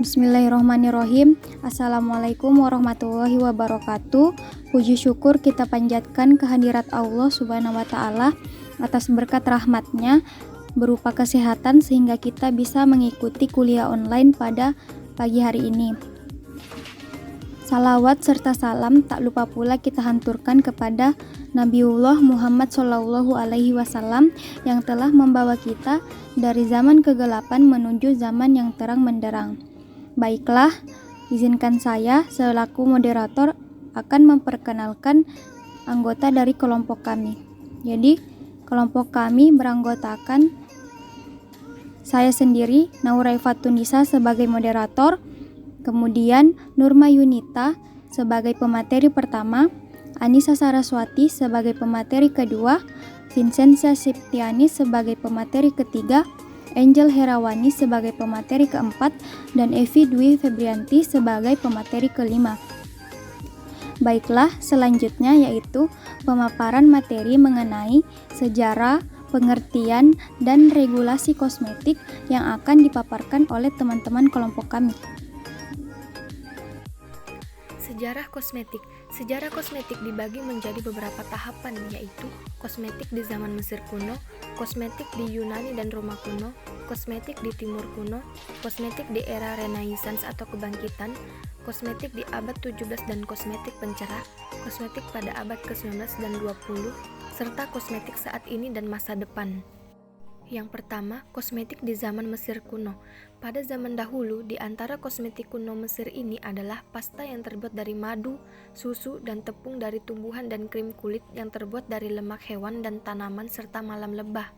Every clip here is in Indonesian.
Bismillahirrohmanirrohim. Assalamualaikum warahmatullahi wabarakatuh. Puji syukur kita panjatkan kehadirat Allah Subhanahu wa Ta'ala atas berkat rahmatnya berupa kesehatan sehingga kita bisa mengikuti kuliah online pada pagi hari ini. Salawat serta salam tak lupa pula kita hanturkan kepada Nabiullah Muhammad Shallallahu Alaihi Wasallam yang telah membawa kita dari zaman kegelapan menuju zaman yang terang benderang. Baiklah, izinkan saya selaku moderator akan memperkenalkan anggota dari kelompok kami. Jadi, kelompok kami beranggotakan saya sendiri, Nauraifatunisa sebagai moderator, kemudian Nurma Yunita sebagai pemateri pertama, Anissa Saraswati sebagai pemateri kedua, Vincentia Septiani sebagai pemateri ketiga, Angel Herawani sebagai pemateri keempat, dan Evi Dwi Febrianti sebagai pemateri kelima. Baiklah, selanjutnya yaitu pemaparan materi mengenai sejarah, pengertian, dan regulasi kosmetik yang akan dipaparkan oleh teman-teman kelompok kami. Sejarah kosmetik. Sejarah kosmetik dibagi menjadi beberapa tahapan, yaitu kosmetik di zaman Mesir kuno, kosmetik di Yunani dan Roma kuno, kosmetik di Timur kuno, kosmetik di era Renaissance atau kebangkitan, kosmetik di abad 17 dan kosmetik pencerah, kosmetik pada abad ke-19 dan 20, serta kosmetik saat ini dan masa depan. Yang pertama, kosmetik di zaman Mesir kuno. Pada zaman dahulu, di antara kosmetik kuno Mesir ini adalah pasta yang terbuat dari madu, susu, dan tepung dari tumbuhan dan krim kulit yang terbuat dari lemak hewan dan tanaman serta malam lebah.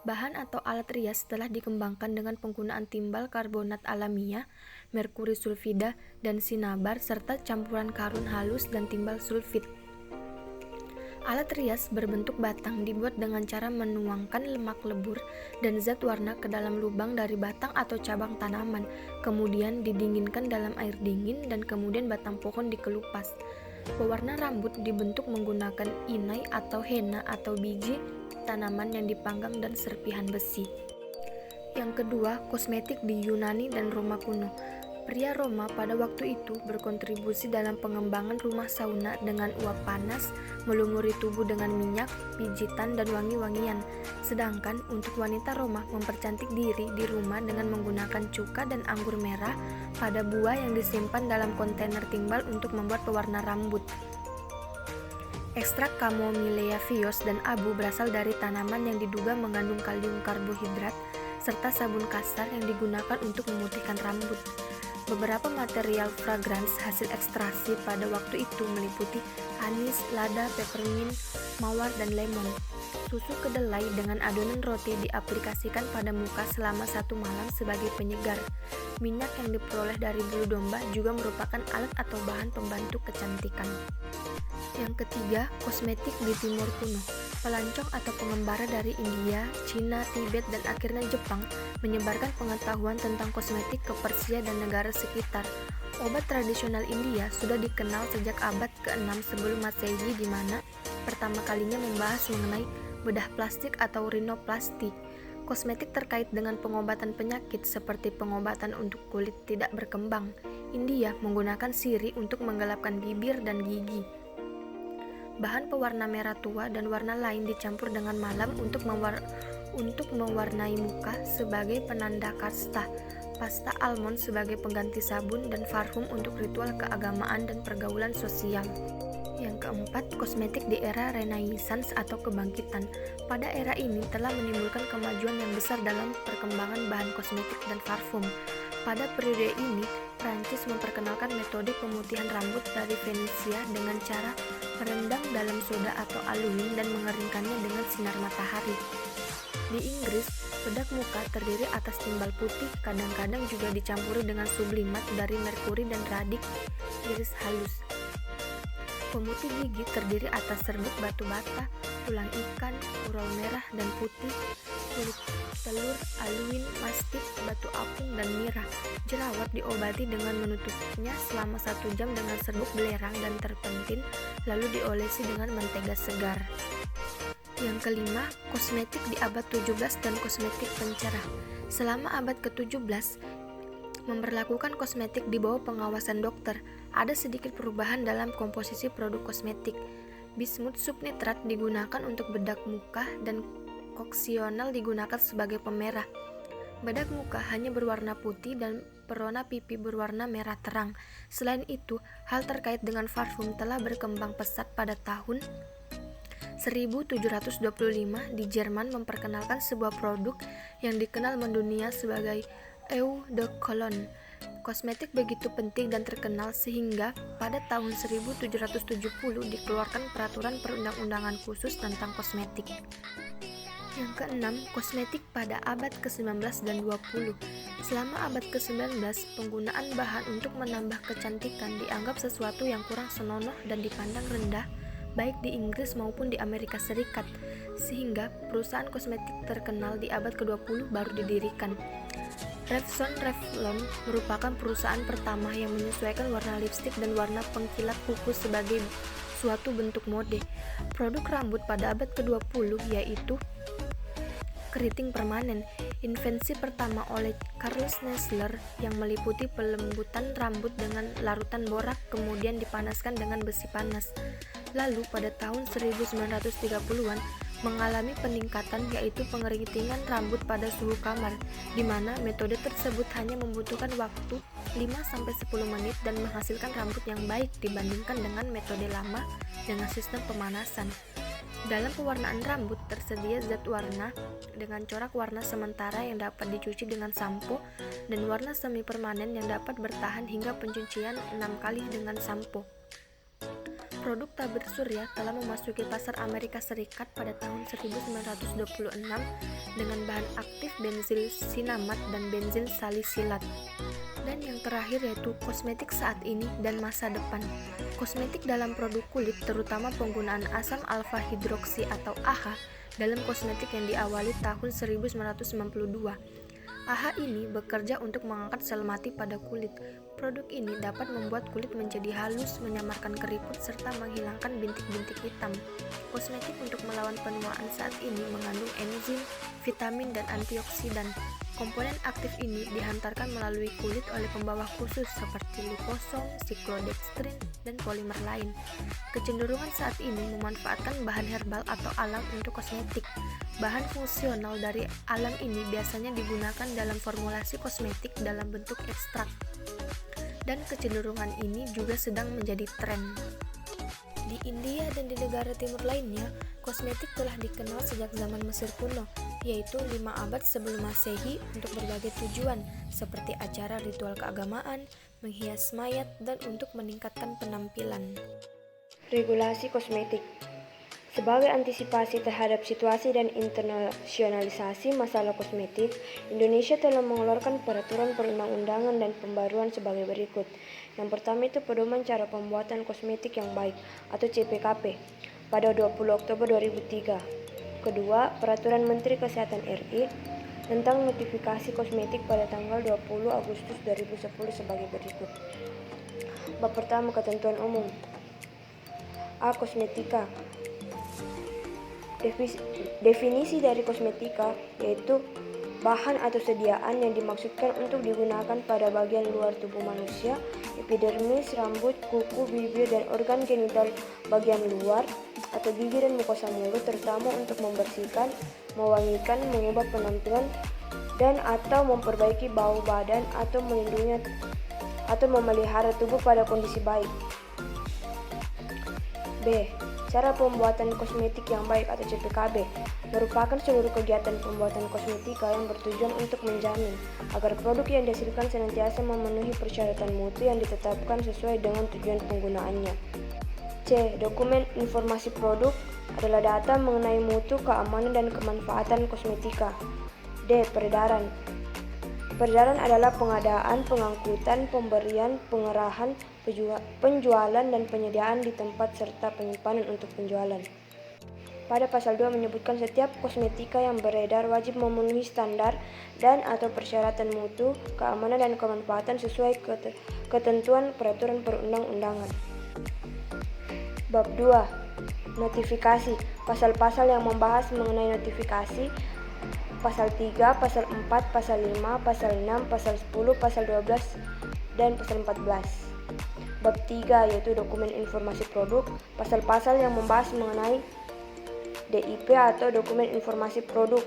Bahan atau alat rias telah dikembangkan dengan penggunaan timbal karbonat alamiah, merkuri sulfida, dan sinabar serta campuran karun halus dan timbal sulfit. Alat rias berbentuk batang dibuat dengan cara menuangkan lemak lebur dan zat warna ke dalam lubang dari batang atau cabang tanaman, kemudian didinginkan dalam air dingin dan kemudian batang pohon dikelupas. Pewarna rambut dibentuk menggunakan inai atau henna atau biji tanaman yang dipanggang dan serpihan besi. Yang kedua, kosmetik di Yunani dan Roma kuno. Pria Roma pada waktu itu berkontribusi dalam pengembangan rumah sauna dengan uap panas, melumuri tubuh dengan minyak, pijitan, dan wangi-wangian. Sedangkan untuk wanita Roma mempercantik diri di rumah dengan menggunakan cuka dan anggur merah pada buah yang disimpan dalam kontainer timbal untuk membuat pewarna rambut. Ekstrak Camellia vios dan abu berasal dari tanaman yang diduga mengandung kalium karbohidrat, serta sabun kasar yang digunakan untuk memutihkan rambut. Beberapa material fragrans hasil ekstraksi pada waktu itu meliputi anis, lada, peppermint, mawar, dan lemon. Susu kedelai dengan adonan roti diaplikasikan pada muka selama 1 malam sebagai penyegar. Minyak yang diperoleh dari bulu domba juga merupakan alat atau bahan pembantu kecantikan. Yang ketiga, kosmetik di Timur kuno. Pelancong atau pengembara dari India, Cina, Tibet, dan akhirnya Jepang menyebarkan pengetahuan tentang kosmetik ke Persia dan negara sekitar. Obat tradisional India sudah dikenal sejak abad ke-6 sebelum Masehi, di mana pertama kalinya membahas mengenai bedah plastik atau rinoplasti. Kosmetik terkait dengan pengobatan penyakit seperti pengobatan untuk kulit tidak berkembang. India menggunakan sirih untuk menggelapkan bibir dan gigi. Bahan pewarna merah tua dan warna lain dicampur dengan malam untuk mewarnai muka sebagai penanda kasta, pasta almond sebagai pengganti sabun, dan parfum untuk ritual keagamaan dan pergaulan sosial. Yang keempat, kosmetik di era Renaissance atau kebangkitan. Pada era ini telah menimbulkan kemajuan yang besar dalam perkembangan bahan kosmetik dan parfum. Pada periode ini, Prancis memperkenalkan metode pemutihan rambut dari Venesia dengan cara merendam dalam soda atau alumin dan mengeringkannya dengan sinar matahari. Di Inggris, Bedak muka terdiri atas timbal putih, kadang-kadang juga dicampuri dengan sublimat dari merkuri dan radik iris halus. Pemutih gigi terdiri atas serbuk batu bata, tulang ikan, urol merah dan putih, kulit telur, aluin, mastik, batu apung, dan nira. Jerawat diobati dengan menutupnya selama 1 jam dengan serbuk belerang dan terpentin, lalu diolesi dengan mentega segar. Yang kelima, kosmetik di abad 17 dan kosmetik pencerah. Selama abad ke-17, memberlakukan kosmetik di bawah pengawasan dokter. Ada sedikit perubahan dalam komposisi produk kosmetik. Bismut subnitrat digunakan untuk bedak muka dan koksional digunakan sebagai pemerah. Bedak muka hanya berwarna putih dan perona pipi berwarna merah terang. Selain itu, hal terkait dengan parfum telah berkembang pesat pada tahun 1725 di Jerman memperkenalkan sebuah produk yang dikenal mendunia sebagai Eau de Cologne. Kosmetik begitu penting dan terkenal sehingga pada tahun 1770 dikeluarkan peraturan perundang-undangan khusus tentang kosmetik. Yang keenam, kosmetik pada abad ke-19 dan 20. Selama abad ke-19, penggunaan bahan untuk menambah kecantikan dianggap sesuatu yang kurang senonoh dan dipandang rendah baik di Inggris maupun di Amerika Serikat, sehingga perusahaan kosmetik terkenal di abad ke-20 baru didirikan. Revlon merupakan perusahaan pertama yang menyesuaikan warna lipstik dan warna pengkilat kuku sebagai suatu bentuk mode. Produk rambut pada abad ke-20 yaitu keriting permanen, invensi pertama oleh Carlos Nessler yang meliputi pelembutan rambut dengan larutan borak kemudian dipanaskan dengan besi panas. Lalu pada tahun 1930-an mengalami peningkatan yaitu pengerintingan rambut pada suhu kamar, di mana metode tersebut hanya membutuhkan waktu 5-10 menit dan menghasilkan rambut yang baik dibandingkan dengan metode lama dengan sistem pemanasan. Dalam pewarnaan rambut tersedia zat warna dengan corak warna sementara yang dapat dicuci dengan sampo dan warna semi permanen yang dapat bertahan hingga pencucian 6 kali dengan sampo. Produk tabir surya telah memasuki pasar Amerika Serikat pada tahun 1926 dengan bahan aktif benzil sinamat dan benzil salisilat. Dan yang terakhir yaitu kosmetik saat ini dan masa depan. Kosmetik dalam produk kulit terutama penggunaan asam alfa hidroksi atau AHA dalam kosmetik yang diawali tahun 1992. AHA ini bekerja untuk mengangkat sel mati pada kulit. Produk ini dapat membuat kulit menjadi halus, menyamarkan keriput, serta menghilangkan bintik-bintik hitam. Kosmetik untuk melawan penuaan saat ini mengandung enzim, vitamin, dan antioksidan. Komponen aktif ini dihantarkan melalui kulit oleh pembawa khusus seperti liposom, siklodextrin, dan polimer lain. Kecenderungan saat ini memanfaatkan bahan herbal atau alam untuk kosmetik. Bahan fungsional dari alam ini biasanya digunakan dalam formulasi kosmetik dalam bentuk ekstrak. Dan kecenderungan ini juga sedang menjadi tren. Di India dan di negara timur lainnya, kosmetik telah dikenal sejak zaman Mesir kuno, yaitu 5 abad sebelum Masehi untuk berbagai tujuan, seperti acara ritual keagamaan, menghias mayat, dan untuk meningkatkan penampilan. Regulasi kosmetik. Sebagai antisipasi terhadap situasi dan internasionalisasi masalah kosmetik, Indonesia telah mengeluarkan peraturan perundang-undangan dan pembaruan sebagai berikut. Yang pertama itu pedoman cara pembuatan kosmetik yang baik atau CPKP pada 20 Oktober 2003. Kedua, peraturan Menteri Kesehatan RI tentang notifikasi kosmetik pada tanggal 20 Agustus 2010 sebagai berikut. Bab pertama, ketentuan umum. A. Kosmetika. Definisi dari kosmetika yaitu bahan atau sediaan yang dimaksudkan untuk digunakan pada bagian luar tubuh manusia, epidermis, rambut, kuku, bibir, dan organ genital bagian luar atau gigi dan mukosa mulut, terutama untuk membersihkan, mewangikan, mengubah penampilan, dan atau memperbaiki bau badan atau melindungi atau memelihara tubuh pada kondisi baik. B. Cara pembuatan kosmetik yang baik atau CPKB merupakan seluruh kegiatan pembuatan kosmetika yang bertujuan untuk menjamin agar produk yang dihasilkan senantiasa memenuhi persyaratan mutu yang ditetapkan sesuai dengan tujuan penggunaannya. C. Dokumen informasi produk adalah data mengenai mutu, keamanan, dan kemanfaatan kosmetika. D. Peredaran. Peredaran adalah pengadaan, pengangkutan, pemberian, pengerahan, penjualan, dan penyediaan di tempat serta penyimpanan untuk penjualan. Pada pasal 2 menyebutkan setiap kosmetika yang beredar wajib memenuhi standar dan atau persyaratan mutu, keamanan, dan kemanfaatan sesuai ketentuan peraturan perundang-undangan. Bab 2. Notifikasi. Pasal-pasal yang membahas mengenai notifikasi: Pasal 3, Pasal 4, Pasal 5, Pasal 6, Pasal 10, Pasal 12, dan Pasal 14. Bab 3 yaitu dokumen informasi produk. Pasal-pasal yang membahas mengenai DIP atau dokumen informasi produk,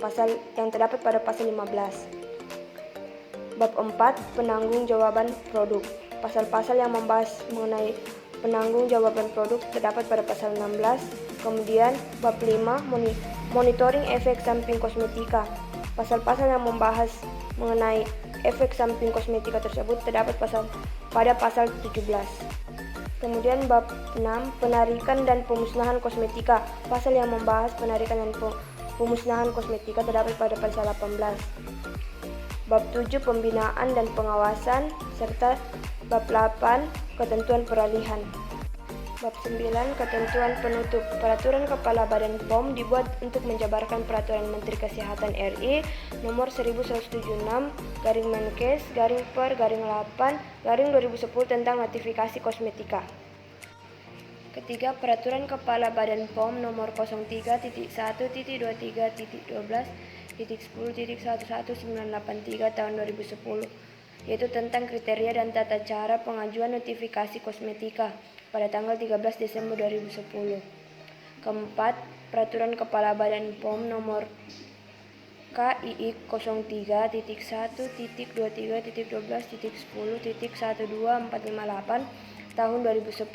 pasal yang terdapat pada pasal 15. Bab 4. Penanggung-jawaban produk. Pasal-pasal yang membahas mengenai penanggung-jawaban produk terdapat pada pasal 16. Kemudian bab 5. Monitoring efek samping kosmetika. Pasal-pasal yang membahas mengenai efek samping kosmetika tersebut terdapat pada pasal 17. Kemudian bab 6. Penarikan dan pemusnahan kosmetika. Pasal yang membahas penarikan dan pemusnahan kosmetika terdapat pada pasal 18. Bab 7. Pembinaan dan pengawasan, serta bab 8. Ketentuan peralihan. Bab 9. Ketentuan penutup. Peraturan Kepala Badan POM dibuat untuk menjabarkan Peraturan Menteri Kesehatan RI Nomor 1176/Menkes/Per/8/2010 tentang notifikasi kosmetika. Ketiga, Peraturan Kepala Badan POM Nomor 03.1.23.12.10.11.983 Tahun 2010, yaitu tentang kriteria dan tata cara pengajuan notifikasi kosmetika pada tanggal 13 Desember 2010. Keempat, Peraturan Kepala Badan POM Nomor KIIK 03.1.23.12.10.12458 Tahun 2010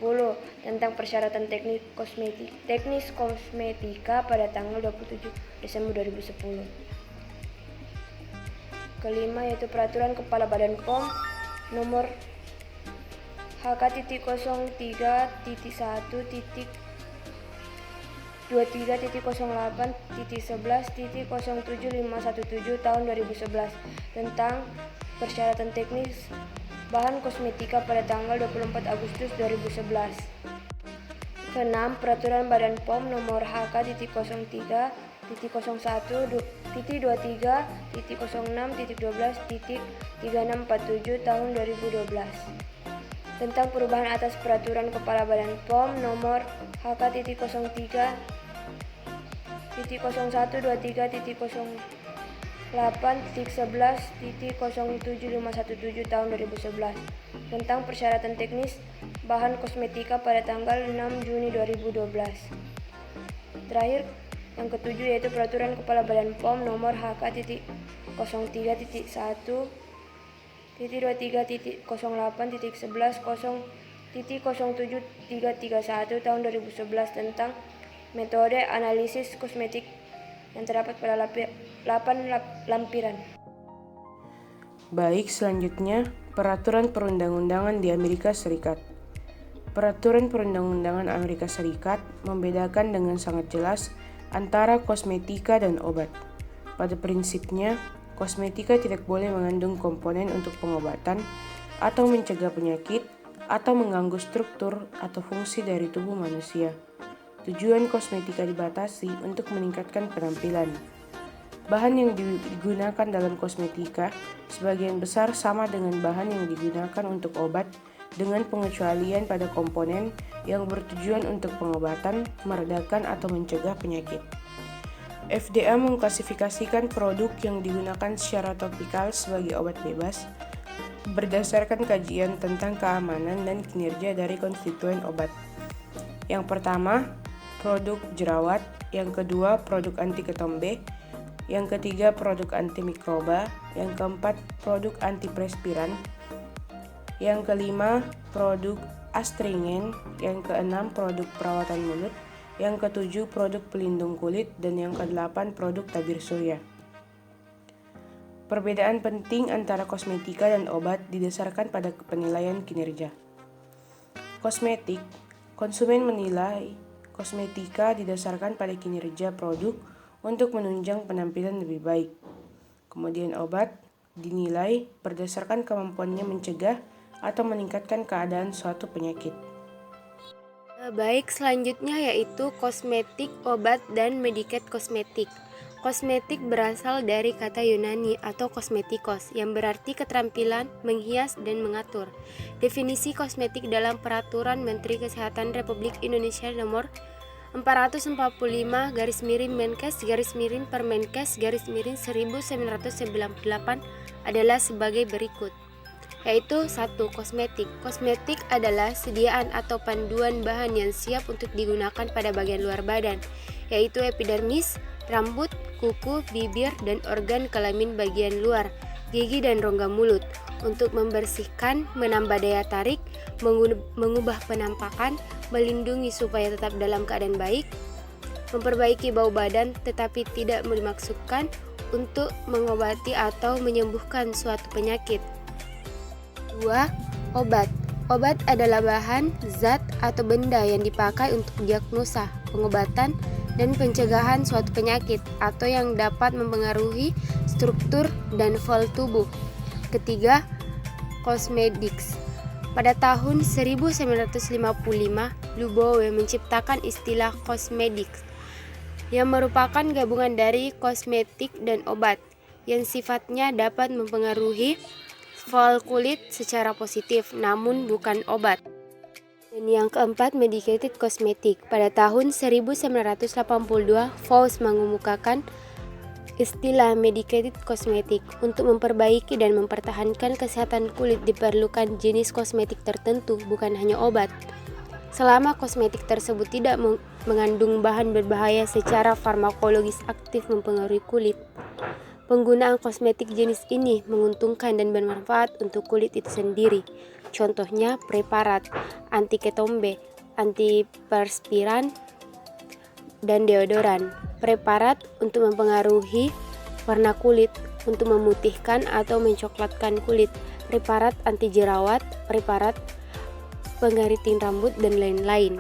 tentang persyaratan teknis kosmetika pada tanggal 27 Desember 2010. Kelima, yaitu Peraturan Kepala Badan POM Nomor HK.23.08.11.07.517 Tahun 2011 tentang persyaratan teknis bahan kosmetika pada tanggal 24 Agustus 2011. Keenam, Peraturan Badan POM Nomor HK.01.23.06.12.3647 Tahun 2012 tentang perubahan atas Peraturan Kepala Badan POM Nomor HK.03.01.11.07.517 Tahun 2011 tentang persyaratan teknis bahan kosmetika pada tanggal 6 Juni 2012. Terakhir, yang ketujuh, yaitu Peraturan Kepala Badan POM Nomor HK.03.01.08.11.07331 Tahun 2011 tentang metode analisis kosmetik yang terdapat pada 8 lampiran. Baik, selanjutnya Peraturan Perundang-undangan di Amerika Serikat. Peraturan Perundang-undangan Amerika Serikat membedakan dengan sangat jelas antara kosmetika dan obat. Pada prinsipnya, kosmetika tidak boleh mengandung komponen untuk pengobatan atau mencegah penyakit atau mengganggu struktur atau fungsi dari tubuh manusia. Tujuan kosmetika dibatasi untuk meningkatkan penampilan. Bahan yang digunakan dalam kosmetika sebagian besar sama dengan bahan yang digunakan untuk obat, dengan pengecualian pada komponen yang bertujuan untuk pengobatan, meredakan, atau mencegah penyakit. FDA mengklasifikasikan produk yang digunakan secara topikal sebagai obat bebas berdasarkan kajian tentang keamanan dan kinerja dari konstituen obat. Yang pertama, produk jerawat. Yang kedua, produk anti ketombe. Yang ketiga, produk antimikroba. Yang keempat, produk antiperspiran. Yang kelima, produk astringen. Yang keenam, produk perawatan mulut. Yang ketujuh, produk pelindung kulit. Dan yang kedelapan, produk tabir surya. Perbedaan penting antara kosmetika dan obat didasarkan pada penilaian kinerja. Kosmetik, konsumen menilai kosmetika didasarkan pada kinerja produk untuk menunjang penampilan lebih baik. Kemudian obat dinilai berdasarkan kemampuannya mencegah atau meningkatkan keadaan suatu penyakit. Baik, selanjutnya yaitu kosmetik, obat, dan mediket kosmetik. Kosmetik berasal dari kata Yunani atau kosmetikos yang berarti keterampilan, menghias, dan mengatur. Definisi kosmetik dalam Peraturan Menteri Kesehatan Republik Indonesia Nomor 444-Menkes-Permenkes-1998 adalah sebagai berikut. Yaitu 1. Kosmetik. Kosmetik adalah sediaan atau panduan bahan yang siap untuk digunakan pada bagian luar badan, yaitu epidermis, rambut, kuku, bibir, dan organ kelamin bagian luar, gigi dan rongga mulut, untuk membersihkan, menambah daya tarik, mengubah penampakan, melindungi supaya tetap dalam keadaan baik, memperbaiki bau badan tetapi tidak dimaksudkan untuk mengobati atau menyembuhkan suatu penyakit. 2. Obat. Obat adalah bahan, zat, atau benda yang dipakai untuk diagnosa, pengobatan, dan pencegahan suatu penyakit atau yang dapat mempengaruhi struktur dan fol tubuh. Ketiga, cosmetics. Pada tahun 1955, Lubbow menciptakan istilah cosmetics yang merupakan gabungan dari kosmetik dan obat yang sifatnya dapat mempengaruhi fol kulit secara positif, namun bukan obat. Dan yang keempat, medicated cosmetic. Pada tahun 1982, Faust mengemukakan istilah medicated cosmetic. Untuk memperbaiki dan mempertahankan kesehatan kulit diperlukan jenis kosmetik tertentu, bukan hanya obat. Selama kosmetik tersebut tidak mengandung bahan berbahaya secara farmakologis aktif mempengaruhi kulit, penggunaan kosmetik jenis ini menguntungkan dan bermanfaat untuk kulit itu sendiri. Contohnya preparat antiketombe, antiperspiran, dan deodoran. Preparat untuk mempengaruhi warna kulit, untuk memutihkan atau mencoklatkan kulit. Preparat anti jerawat, preparat pengeriting rambut, dan lain-lain.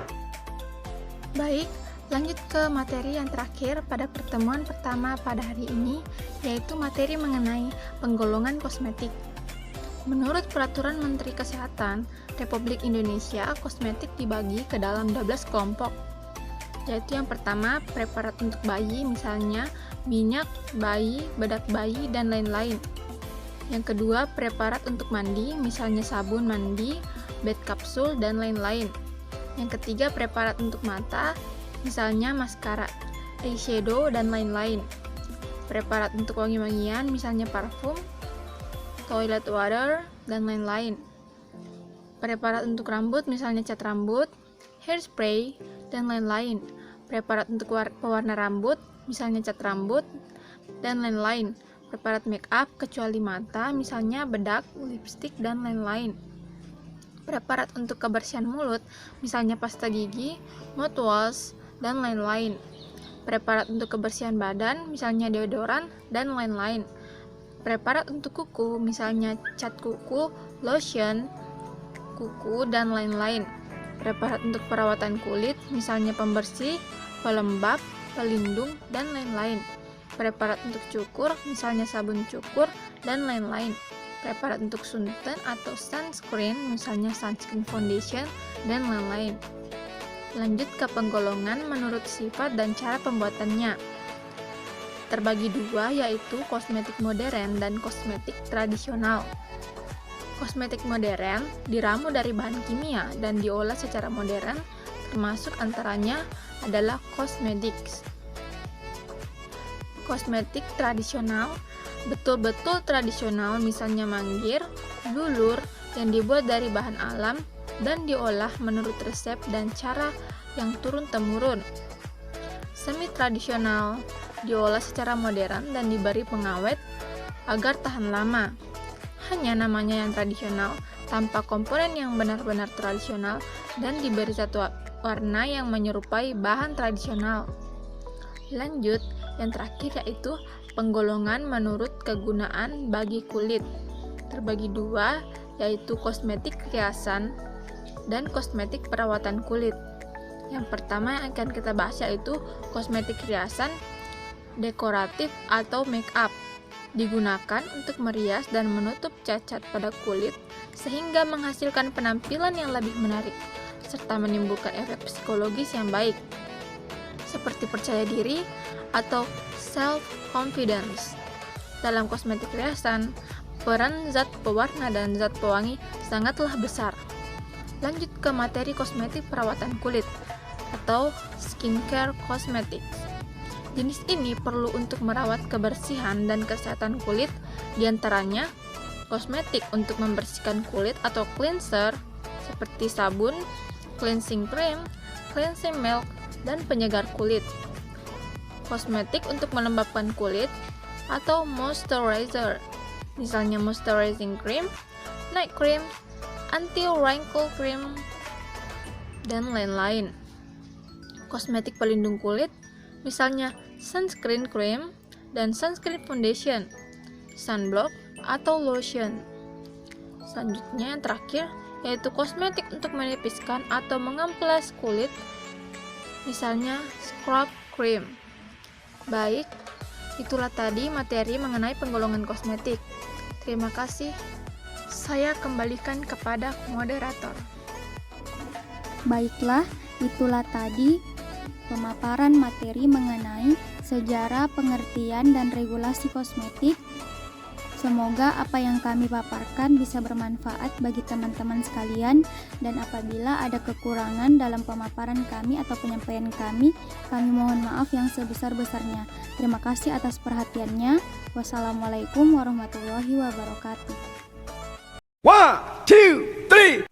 Baik, lanjut ke materi yang terakhir pada pertemuan pertama pada hari ini, yaitu materi mengenai penggolongan kosmetik. Menurut Peraturan Menteri Kesehatan Republik Indonesia, kosmetik dibagi ke dalam 12 kelompok, yaitu yang pertama, preparat untuk bayi, misalnya minyak bayi, bedak bayi, dan lain-lain. Yang kedua, preparat untuk mandi, misalnya sabun mandi, bed kapsul, dan lain-lain. Yang ketiga, preparat untuk mata, misalnya maskara, eyeshadow, dan lain-lain. Preparat untuk wangi-wangian, misalnya parfum, toilet water, dan lain-lain. Preparat untuk rambut, misalnya cat rambut, hairspray, dan lain-lain. Preparat untuk pewarna rambut, misalnya cat rambut, dan lain-lain. Preparat make up, kecuali mata, misalnya bedak, lipstick, dan lain-lain. Preparat untuk kebersihan mulut, misalnya pasta gigi, mouthwash, dan lain-lain. Preparat untuk kebersihan badan, misalnya deodoran, dan lain-lain. Preparat untuk kuku, misalnya cat kuku, lotion, kuku, dan lain-lain. Preparat untuk perawatan kulit, misalnya pembersih, pelembab, pelindung, dan lain-lain. Preparat untuk cukur, misalnya sabun cukur, dan lain-lain. Preparat untuk suntan atau sunscreen, misalnya sunscreen foundation, dan lain-lain. Lanjut ke penggolongan menurut sifat dan cara pembuatannya. Terbagi dua, yaitu kosmetik modern dan kosmetik tradisional. Kosmetik modern diramu dari bahan kimia dan diolah secara modern, termasuk antaranya adalah cosmetics. Kosmetik tradisional betul-betul tradisional, misalnya manggir, blulur, yang dibuat dari bahan alam dan diolah menurut resep dan cara yang turun-temurun. Semi tradisional diolah secara modern dan diberi pengawet agar tahan lama. Hanya namanya yang tradisional, tanpa komponen yang benar-benar tradisional, dan diberi satu warna yang menyerupai bahan tradisional. Lanjut, yang terakhir yaitu penggolongan menurut kegunaan bagi kulit. Terbagi dua, yaitu kosmetik hiasan dan kosmetik perawatan kulit. Yang pertama yang akan kita bahas yaitu kosmetik hiasan. dekoratif atau make up. Digunakan untuk merias dan menutup cacat pada kulit sehingga menghasilkan penampilan yang lebih menarik serta menimbulkan efek psikologis yang baik seperti percaya diri atau self-confidence. Dalam kosmetik riasan, peran zat pewarna dan zat pewangi sangatlah besar. Lanjut ke materi kosmetik perawatan kulit atau skincare cosmetics. Jenis ini perlu untuk merawat kebersihan dan kesehatan kulit, diantaranya kosmetik untuk membersihkan kulit atau cleanser seperti sabun, cleansing cream, cleansing milk, dan penyegar kulit. Kosmetik untuk melembabkan kulit atau moisturizer, misalnya moisturizing cream, night cream, anti-wrinkle cream, dan lain-lain. Kosmetik pelindung kulit, misalnya sunscreen cream dan sunscreen foundation, sunblock atau lotion. Selanjutnya yang terakhir yaitu kosmetik untuk menipiskan atau mengamplas kulit, misalnya scrub cream. Baik, itulah tadi materi mengenai penggolongan kosmetik. Terima kasih. Saya kembalikan kepada moderator. Baiklah, itulah tadi pemaparan materi mengenai sejarah, pengertian, dan regulasi kosmetik. Semoga apa yang kami paparkan bisa bermanfaat bagi teman-teman sekalian, dan apabila ada kekurangan dalam pemaparan kami atau penyampaian kami mohon maaf yang sebesar-besarnya. Terima kasih atas perhatiannya. Wassalamualaikum warahmatullahi wabarakatuh. 1, 2, 3